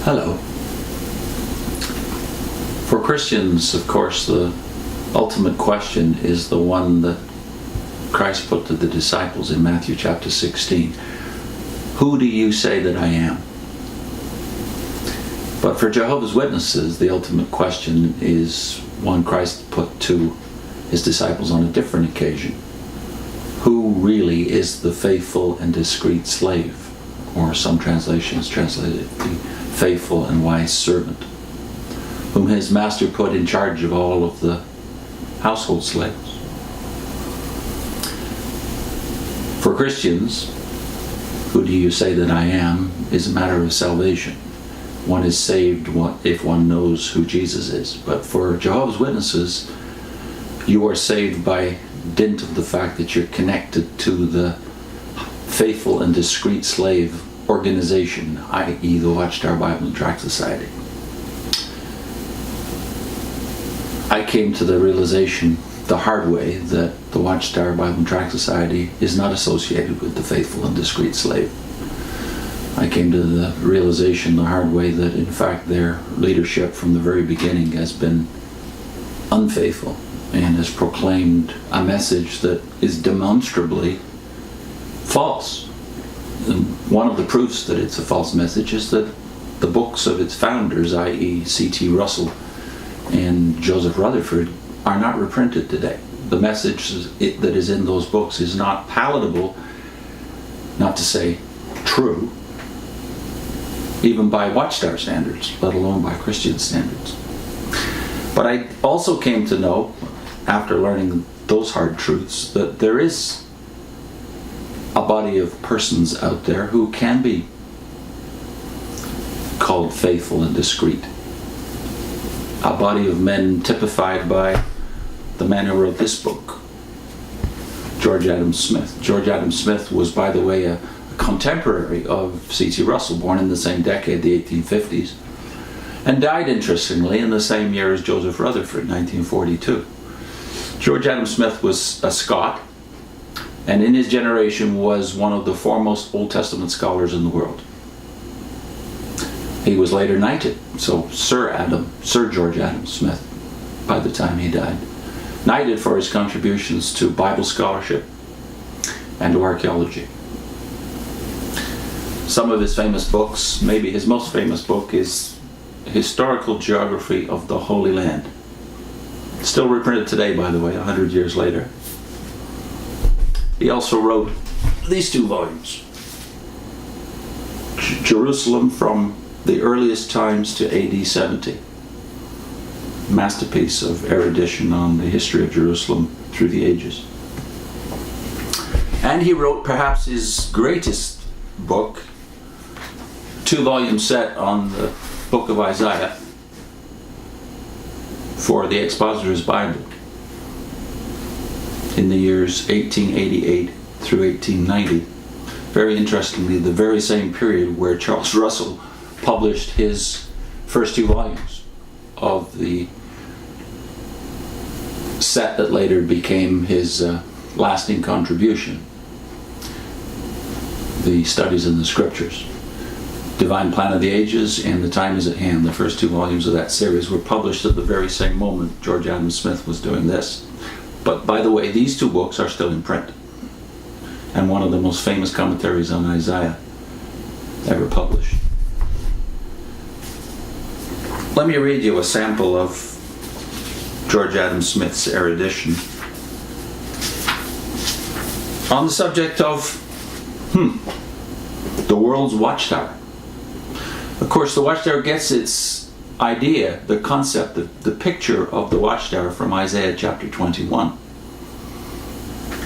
Hello. For Christians, of course, the ultimate question is the one that Christ put to the disciples in Matthew chapter 16. Who do you say that I am? But for Jehovah's Witnesses, the ultimate question is one Christ put to his disciples on a different occasion. Who really is the faithful and discreet slave? Or some translations translate it, the faithful and wise servant, whom his master put in charge of all of the household slaves. For Christians, who do you say that I am, is a matter of salvation. One is saved if one knows who Jesus is. But for Jehovah's Witnesses, you are saved by dint of the fact that you're connected to the faithful and discreet slave organization, i.e. the Watchtower Bible and Tract Society. I came to the realization the hard way that the Watchtower Bible and Tract Society is not associated with the faithful and discreet slave. I came to the realization the hard way that in fact their leadership from the very beginning has been unfaithful and has proclaimed a message that is demonstrably false. And one of the proofs that it's a false message is that the books of its founders, i.e. C.T. Russell and Joseph Rutherford, are not reprinted today. The message that is in those books is not palatable, not to say true, even by Watchtower standards, let alone by Christian standards. But I also came to know, after learning those hard truths, that there is a body of persons out there who can be called faithful and discreet. A body of men typified by the man who wrote this book, George Adams Smith. George Adams Smith was, by the way, a contemporary of C.T. Russell, born in the same decade, the 1850s, and died, interestingly, in the same year as Joseph Rutherford, 1942. George Adams Smith was a Scot, and in his generation was one of the foremost Old Testament scholars in the world. He was later knighted, so Sir George Adams Smith, by the time he died, knighted for his contributions to Bible scholarship and to archaeology. Some of his famous books, maybe his most famous book, is Historical Geography of the Holy Land. Still reprinted today, by the way, 100 years later. He also wrote these two volumes, Jerusalem from the Earliest Times to AD 70. Masterpiece of erudition on the history of Jerusalem through the ages. And he wrote perhaps his greatest book, 2-volume set on the book of Isaiah for the Expositor's Bible in the years 1888 through 1890. Very interestingly, the very same period where Charles Russell published his first 2 volumes of the set that later became his lasting contribution, the Studies in the Scriptures. Divine Plan of the Ages and The Time is at Hand, the first 2 volumes of that series, were published at the very same moment George Adams Smith was doing this. But by the way, these 2 books are still in print, and one of the most famous commentaries on Isaiah ever published. Let me read you a sample of George Adams Smith's erudition on the subject of the world's watchtower. Of course, the Watchtower gets its idea, the concept, the picture of the Watchtower from Isaiah chapter 21.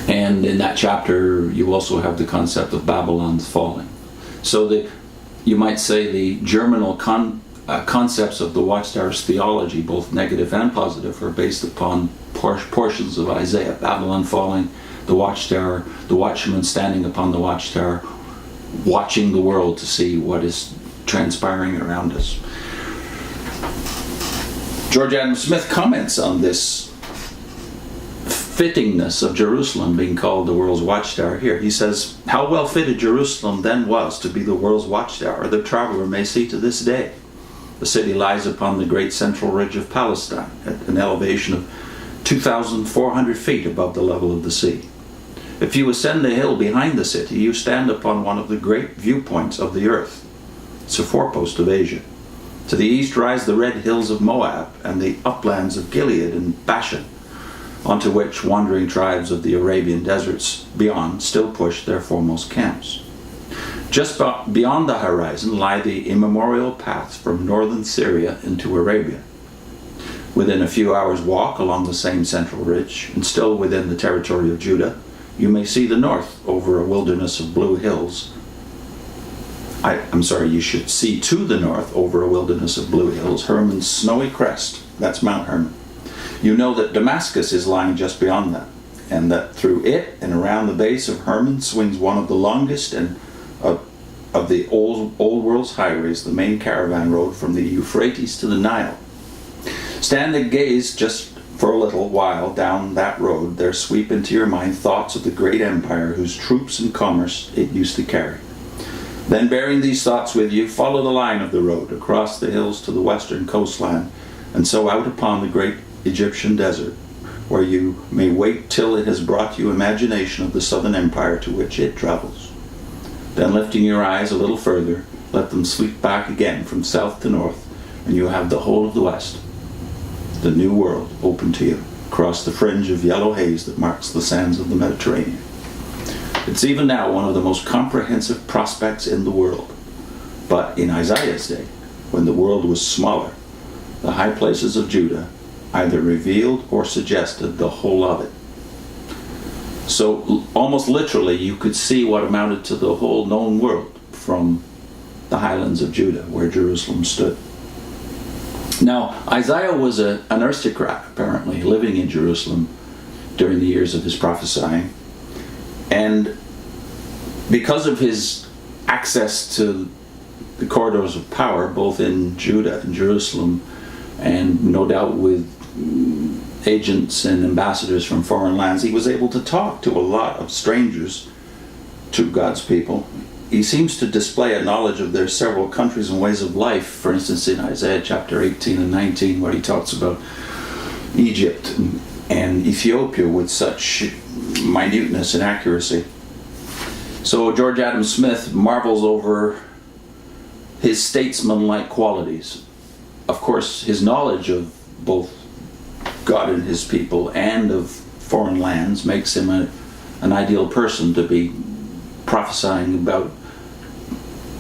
And in that chapter, you also have the concept of Babylon's falling. So you might say the germinal concepts of the Watchtower's theology, both negative and positive, are based upon portions of Isaiah. Babylon falling, the Watchtower, the watchman standing upon the Watchtower, watching the world to see what is transpiring around us. George Adams Smith comments on this fittingness of Jerusalem being called the world's watchtower here. He says, "How well fitted Jerusalem then was to be the world's watchtower, the traveler may see to this day. The city lies upon the great central ridge of Palestine at an elevation of 2,400 feet above the level of the sea. If you ascend the hill behind the city, you stand upon one of the great viewpoints of the earth. It's a forepost of Asia. To the east rise the red hills of Moab and the uplands of Gilead and Bashan, onto which wandering tribes of the Arabian deserts beyond still push their foremost camps. Just beyond the horizon lie the immemorial paths from northern Syria into Arabia. Within a few hours' walk along the same central ridge, and still within the territory of Judah, you may see the north over a wilderness of blue hills. You should see to the north over a wilderness of blue hills, Hermon's snowy crest. That's Mount Hermon. You know that Damascus is lying just beyond that, and that through it and around the base of Hermon swings one of the longest and of the old world's highways, the main caravan road from the Euphrates to the Nile. Stand and gaze just for a little while down that road. There sweep into your mind thoughts of the great empire whose troops and commerce it used to carry. Then, bearing these thoughts with you, follow the line of the road across the hills to the western coastline, and so out upon the great Egyptian desert, where you may wait till it has brought you imagination of the southern empire to which it travels. Then, lifting your eyes a little further, let them sweep back again from south to north, and you have the whole of the west, the new world, open to you, across the fringe of yellow haze that marks the sands of the Mediterranean. It's even now one of the most comprehensive prospects in the world. But in Isaiah's day, when the world was smaller, the high places of Judah either revealed or suggested the whole of it. So almost literally you could see what amounted to the whole known world from the highlands of Judah, where Jerusalem stood. Now, Isaiah was an aristocrat, apparently, living in Jerusalem during the years of his prophesying. And because of his access to the corridors of power, both in Judah and Jerusalem, and no doubt with agents and ambassadors from foreign lands, he was able to talk to a lot of strangers, to God's people. He seems to display a knowledge of their several countries and ways of life. For instance, in Isaiah chapter 18 and 19, where he talks about Egypt and Ethiopia with such minuteness and accuracy. So George Adam Smith marvels over his statesman-like qualities. Of course, his knowledge of both God and his people and of foreign lands makes him an ideal person to be prophesying about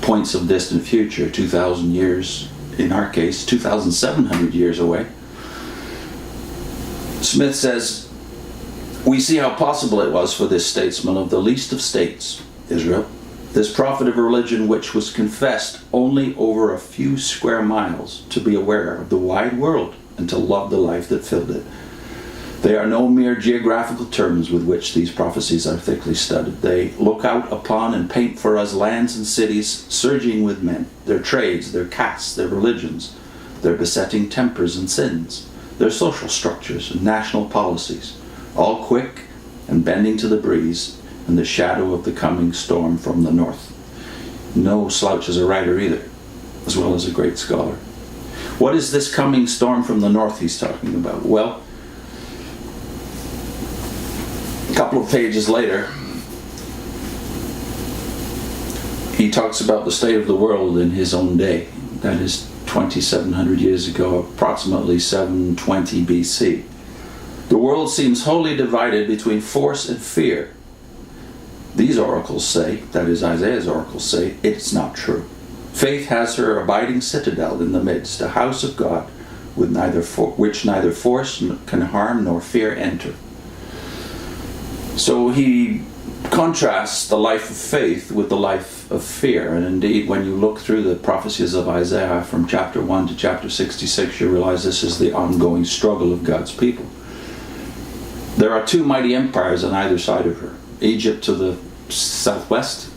points of distant future, 2,000 years, in our case, 2,700 years away. Smith says, "We see how possible it was for this statesman of the least of states, Israel, this prophet of a religion which was confessed only over a few square miles, to be aware of the wide world and to love the life that filled it. They are no mere geographical terms with which these prophecies are thickly studded. They look out upon and paint for us lands and cities surging with men, their trades, their castes, their religions, their besetting tempers and sins, their social structures and national policies, all quick and bending to the breeze and the shadow of the coming storm from the north." No slouch as a writer either, as well as a great scholar. What is this coming storm from the north he's talking about? Well, a couple of pages later, he talks about the state of the world in his own day. That is 2,700 years ago, approximately 720 BC. "The world seems wholly divided between force and fear. These oracles say," that is Isaiah's oracles say, "it's not true. Faith has her abiding citadel in the midst, a house of God with which neither force can harm nor fear enter." So he contrasts the life of faith with the life of fear. And indeed, when you look through the prophecies of Isaiah from chapter 1 to chapter 66, you realize this is the ongoing struggle of God's people. There are two mighty empires on either side of her. Egypt to the southwest,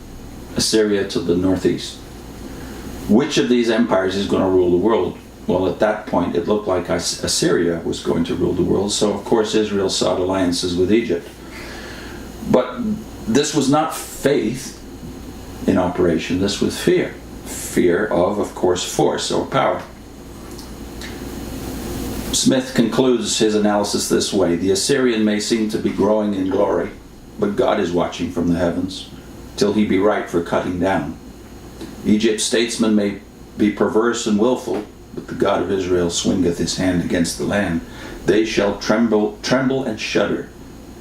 Assyria to the northeast. Which of these empires is going to rule the world? Well, at that point, it looked like Assyria was going to rule the world, so of course Israel sought alliances with Egypt. But this was not faith in operation, this was fear. Fear of course, force or power. Smith concludes his analysis this way: the Assyrian may seem to be growing in glory, but God is watching from the heavens till he be ripe for cutting down. Egypt's statesmen may be perverse and willful, but the God of Israel swingeth his hand against the land. They shall tremble and shudder.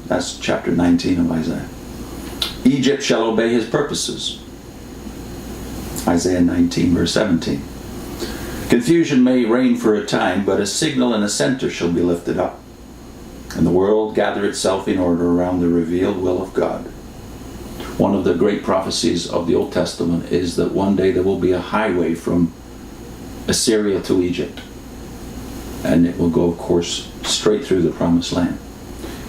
That's chapter 19 of Isaiah. Egypt shall obey his purposes. Isaiah 19 verse 17. Confusion may reign for a time, but a signal and a center shall be lifted up, and the world gather itself in order around the revealed will of God. One of the great prophecies of the Old Testament is that one day there will be a highway from Assyria to Egypt, and it will go, of course, straight through the Promised Land.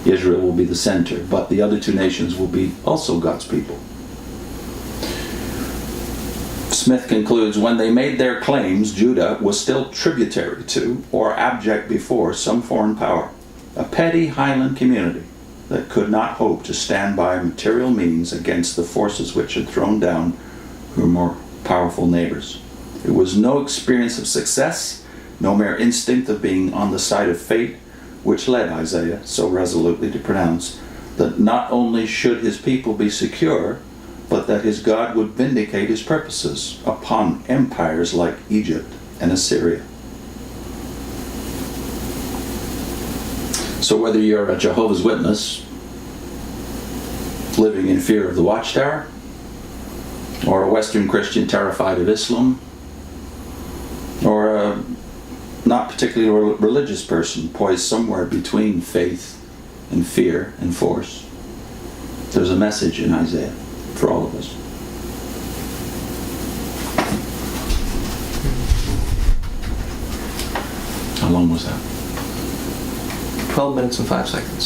Israel will be the center, but the other two nations will be also God's people. Smith concludes, when they made their claims, Judah was still tributary to or abject before some foreign power, a petty highland community that could not hope to stand by material means against the forces which had thrown down her more powerful neighbors. It was no experience of success, no mere instinct of being on the side of fate, which led Isaiah so resolutely to pronounce that not only should his people be secure, but that his God would vindicate his purposes upon empires like Egypt and Assyria. So whether you're a Jehovah's Witness living in fear of the Watchtower, or a Western Christian terrified of Islam, or a not particularly religious person poised somewhere between faith and fear and force, there's a message in Isaiah for all of us. How long was that? 12 minutes and 5 seconds.